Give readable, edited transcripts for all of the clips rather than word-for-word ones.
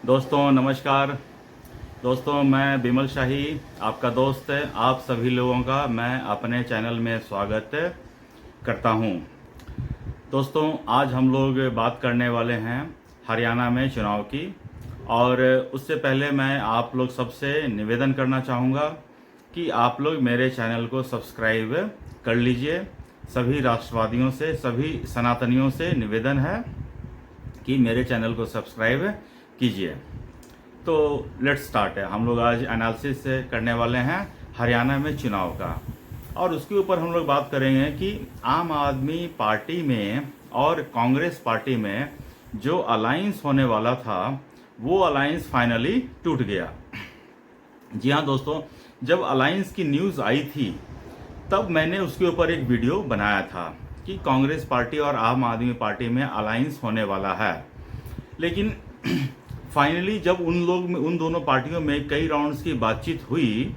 दोस्तों नमस्कार। दोस्तों मैं बिमल शाही आपका दोस्त आप सभी लोगों का मैं अपने चैनल में स्वागत करता हूं। दोस्तों आज हम लोग बात करने वाले हैं हरियाणा में चुनाव की, और उससे पहले मैं आप लोग सबसे निवेदन करना चाहूँगा कि आप लोग मेरे चैनल को सब्सक्राइब कर लीजिए। सभी राष्ट्रवादियों से, सभी सनातनियों से निवेदन है कि मेरे चैनल को सब्सक्राइब कीजिए। तो लेट्स स्टार्ट है। हम लोग आज एनालिसिस करने वाले हैं हरियाणा में चुनाव का, और उसके ऊपर हम लोग बात करेंगे कि आम आदमी पार्टी में और कांग्रेस पार्टी में जो अलायंस होने वाला था वो अलायंस फाइनली टूट गया। जी हाँ दोस्तों, जब अलायंस की न्यूज़ आई थी तब मैंने उसके ऊपर एक वीडियो बनाया था कि कांग्रेस पार्टी और आम आदमी पार्टी में अलायंस होने वाला है। लेकिन फाइनली जब उन दोनों पार्टियों में कई राउंड्स की बातचीत हुई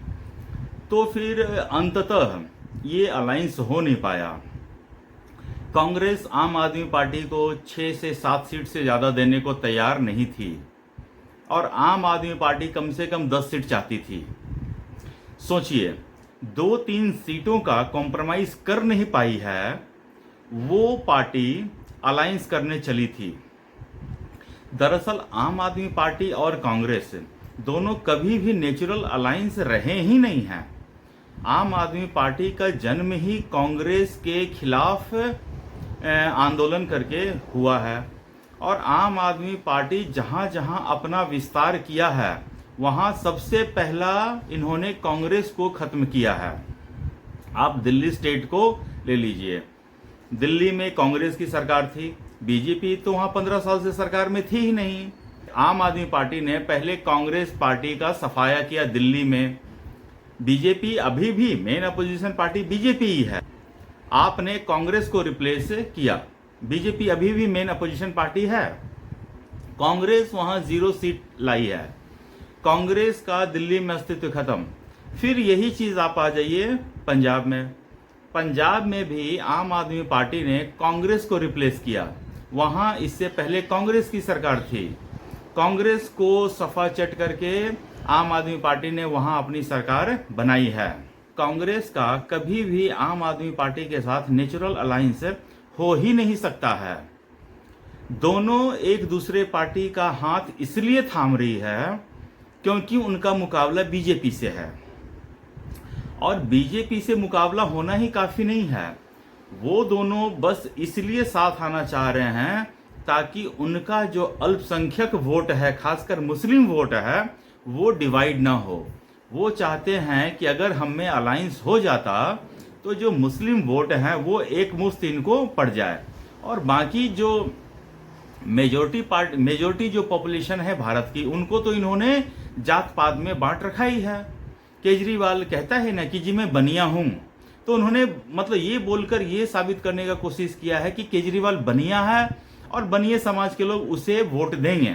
तो फिर अंततः ये अलायंस हो नहीं पाया। कांग्रेस आम आदमी पार्टी को 6 से 7 सीट से ज़्यादा देने को तैयार नहीं थी, और आम आदमी पार्टी कम से कम 10 सीट चाहती थी। सोचिए, 2-3 सीटों का कॉम्प्रोमाइज कर नहीं पाई है वो पार्टी अलायंस करने चली थी। दरअसल आम आदमी पार्टी और कांग्रेस दोनों कभी भी नेचुरल अलायंस रहे ही नहीं हैं। आम आदमी पार्टी का जन्म ही कांग्रेस के खिलाफ आंदोलन करके हुआ है, और आम आदमी पार्टी जहां जहां अपना विस्तार किया है वहां सबसे पहला इन्होंने कांग्रेस को खत्म किया है। आप दिल्ली स्टेट को ले लीजिए, दिल्ली में कांग्रेस की सरकार थी, बीजेपी तो वहां 15 साल से सरकार में थी ही नहीं। आम आदमी पार्टी ने पहले कांग्रेस पार्टी का सफाया किया दिल्ली में। बीजेपी अभी भी मेन अपोजिशन पार्टी बीजेपी ही है, आपने कांग्रेस को रिप्लेस किया। बीजेपी अभी भी मेन अपोजिशन पार्टी है, कांग्रेस वहां 0 सीट लाई है, कांग्रेस का दिल्ली में अस्तित्व खत्म। फिर यही चीज आप आ जाइए पंजाब में। पंजाब में भी आम आदमी पार्टी ने कांग्रेस को रिप्लेस किया, वहां इससे पहले कांग्रेस की सरकार थी। कांग्रेस को सफा चट करके आम आदमी पार्टी ने वहां अपनी सरकार बनाई है। कांग्रेस का कभी भी आम आदमी पार्टी के साथ नेचुरल अलायंस हो ही नहीं सकता है। दोनों एक दूसरे पार्टी का हाथ इसलिए थाम रही है क्योंकि उनका मुकाबला बीजेपी से है, और बीजेपी से मुकाबला होना ही काफी नहीं है। वो दोनों बस इसलिए साथ आना चाह रहे हैं ताकि उनका जो अल्पसंख्यक वोट है, खासकर मुस्लिम वोट है, वो डिवाइड ना हो। वो चाहते हैं कि अगर हम में अलायंस हो जाता तो जो मुस्लिम वोट हैं वो एक मुश्त इनको पड़ जाए, और बाकी जो मेजोरिटी जो पॉपुलेशन है भारत की, उनको तो इन्होंने जात पात में बांट रखा ही है। केजरीवाल कहता है ना कि जी मैं बनिया हूं, तो उन्होंने मतलब ये बोलकर ये साबित करने का कोशिश किया है कि केजरीवाल बनिया है और बनिए समाज के लोग उसे वोट देंगे।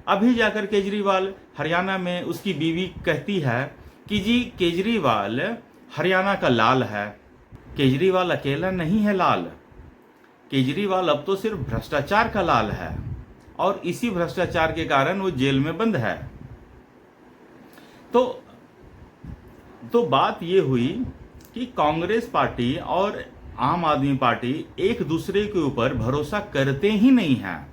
अभी जाकर केजरीवाल हरियाणा में उसकी बीवी कहती है कि जी केजरीवाल हरियाणा का लाल है। केजरीवाल अकेला नहीं है लाल, केजरीवाल अब तो सिर्फ भ्रष्टाचार का लाल है, और इसी भ्रष्टाचार के कारण वो जेल में बंद है। तो बात ये हुई कि कांग्रेस पार्टी और आम आदमी पार्टी एक दूसरे के ऊपर भरोसा करते ही नहीं हैं।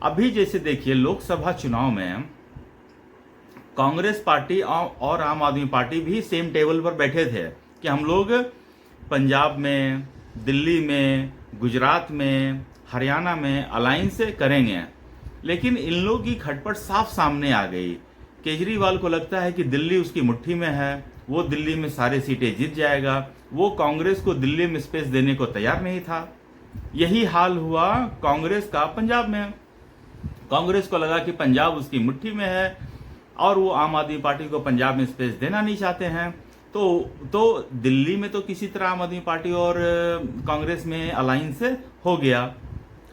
अभी जैसे देखिए लोकसभा चुनाव में कांग्रेस पार्टी और आम आदमी पार्टी भी सेम टेबल पर बैठे थे कि हम लोग पंजाब में, दिल्ली में, गुजरात में, हरियाणा में अलायंस करेंगे। लेकिन इन लोगों की खटपट साफ सामने आ गई। केजरीवाल को लगता है कि दिल्ली उसकी मुट्ठी में है, वो दिल्ली में सारे सीटें जीत जाएगा। वो कांग्रेस को दिल्ली में स्पेस देने को तैयार नहीं था। यही हाल हुआ कांग्रेस का पंजाब में। कांग्रेस को लगा कि पंजाब उसकी मुट्ठी में है और वो आम आदमी पार्टी को पंजाब में स्पेस देना नहीं चाहते हैं। तो दिल्ली में तो किसी तरह आम आदमी पार्टी और कांग्रेस में अलायंस हो गया,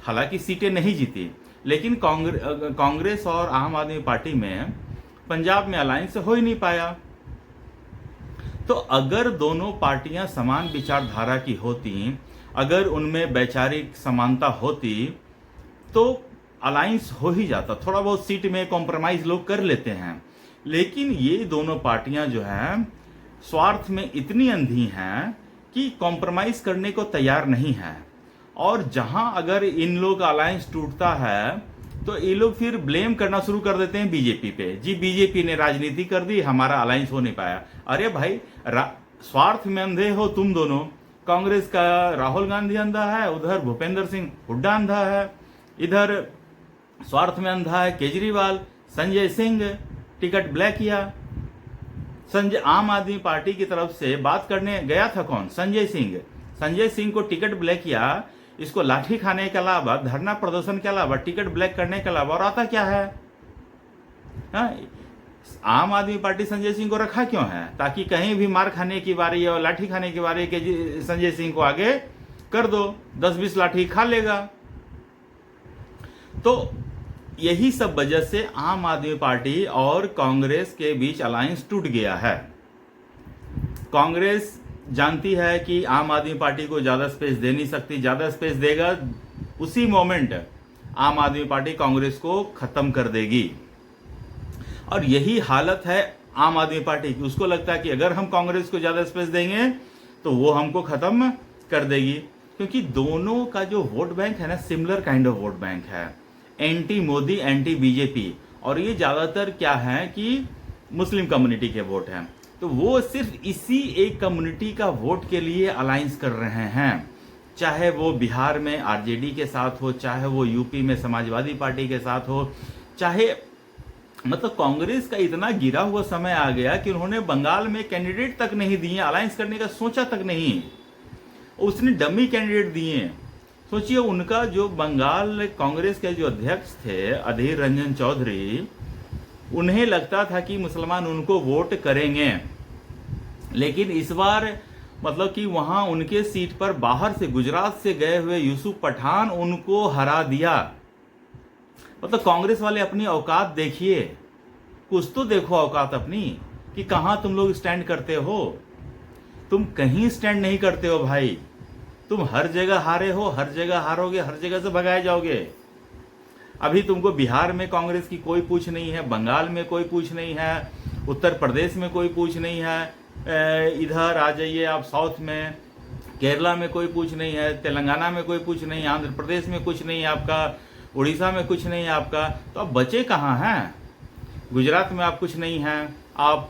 हालांकि सीटें नहीं जीती, लेकिन कांग्रेस और आम आदमी पार्टी में पंजाब में अलायंस हो ही नहीं पाया। तो अगर दोनों पार्टियां समान विचारधारा की होती, अगर उनमें वैचारिक समानता होती, तो अलायंस हो ही जाता, थोड़ा बहुत सीट में कॉम्प्रोमाइज लोग कर लेते हैं। लेकिन ये दोनों पार्टियां जो हैं स्वार्थ में इतनी अंधी हैं कि कॉम्प्रोमाइज करने को तैयार नहीं है। और जहां अगर इन लोग का अलायंस टूटता है तो ये लोग फिर ब्लेम करना शुरू कर देते हैं बीजेपी पे। जी बीजेपी ने राजनीति कर दी, हमारा अलायंस हो नहीं पाया। अरे भाई, स्वार्थ में अंधे हो तुम दोनों। कांग्रेस का राहुल गांधी अंधा है, उधर भूपेंद्र सिंह हुड्डा अंधा है, इधर स्वार्थ में अंधा है केजरीवाल। संजय सिंह टिकट ब्लैक किया। संजय आम आदमी पार्टी की तरफ से बात करने गया था कौन? संजय सिंह। संजय सिंह को टिकट ब्लैक किया। इसको लाठी खाने के अलावा, धरना प्रदर्शन के अलावा, टिकट ब्लैक करने के अलावा और आता क्या है? हाँ, आम आदमी पार्टी संजय सिंह को रखा क्यों है? ताकि कहीं भी मार खाने की बारी और लाठी खाने की बारी के संजय सिंह को आगे कर दो, 10-20 लाठी खा लेगा। तो यही सब वजह से आम आदमी पार्टी और कांग्रेस के बीच अलायंस टूट गया है। कांग्रेस जानती है कि आम आदमी पार्टी को ज्यादा स्पेस दे नहीं सकती, ज्यादा स्पेस देगा उसी मोमेंट आम आदमी पार्टी कांग्रेस को खत्म कर देगी। और यही हालत है आम आदमी पार्टी की। उसको लगता है कि अगर हम कांग्रेस को ज्यादा स्पेस देंगे तो वो हमको खत्म कर देगी, क्योंकि दोनों का जो वोट बैंक है ना, similar kind of vote bank है, एंटी मोदी एंटी बीजेपी। और ये ज्यादातर क्या है कि मुस्लिम कम्युनिटी के वोट हैं। तो वो सिर्फ इसी एक कम्युनिटी का वोट के लिए अलायंस कर रहे हैं, चाहे वो बिहार में आरजेडी के साथ हो, चाहे वो यूपी में समाजवादी पार्टी के साथ हो, चाहे मतलब कांग्रेस का इतना गिरा हुआ समय आ गया कि उन्होंने बंगाल में कैंडिडेट तक नहीं दिए, अलायंस करने का सोचा तक नहीं, उसने डमी कैंडिडेट दिए। सोचिए, उनका जो बंगाल कांग्रेस के जो अध्यक्ष थे अधीर रंजन चौधरी, उन्हें लगता था कि मुसलमान उनको वोट करेंगे, लेकिन इस बार मतलब कि वहां उनके सीट पर बाहर से गुजरात से गए हुए यूसुफ पठान उनको हरा दिया। मतलब कांग्रेस वाले अपनी औकात देखिए, कुछ तो देखो औकात अपनी कि कहां तुम लोग स्टैंड करते हो। तुम कहीं स्टैंड नहीं करते हो भाई, तुम हर जगह हारे हो, हर जगह हारोगे, हर जगह से भगाए जाओगे। अभी तुमको बिहार में कांग्रेस की कोई पूछ नहीं है, बंगाल में कोई पूछ नहीं है, उत्तर प्रदेश में कोई पूछ नहीं है, इधर आ जाइए आप साउथ में, केरला में कोई पूछ नहीं है, तेलंगाना में कोई पूछ नहीं है, आंध्र प्रदेश में कुछ नहीं है आपका, उड़ीसा में कुछ नहीं है आपका। तो अब बचे कहाँ हैं? गुजरात में आप कुछ नहीं हैं, आप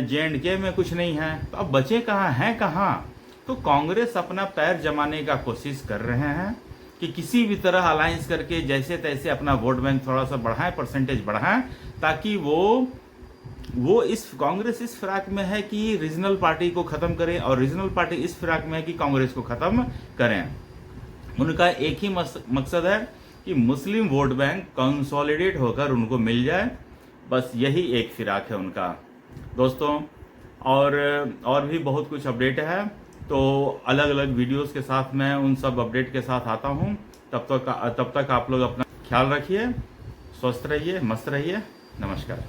J&K में कुछ नहीं है, तो अब बचे कहाँ हैं? कहाँ? तो कांग्रेस अपना पैर जमाने का कोशिश कर रहे हैं कि किसी भी तरह अलायंस करके जैसे तैसे अपना वोट बैंक थोड़ा सा बढ़ाएं, परसेंटेज बढ़ाएं, ताकि वो इस कांग्रेस इस फिराक में है कि रीजनल पार्टी को खत्म करें और रीजनल पार्टी इस फिराक में है कि कांग्रेस को खत्म करें। उनका एक ही मकसद है कि मुस्लिम वोट बैंक कंसोलिडेट होकर उनको मिल जाए, बस यही एक फिराक है उनका दोस्तों। और भी बहुत कुछ अपडेट है, तो अलग अलग वीडियोस के साथ मैं उन सब अपडेट के साथ आता हूं। तब तक आप लोग अपना ख्याल रखिए, स्वस्थ रहिए, मस्त रहिए। नमस्कार।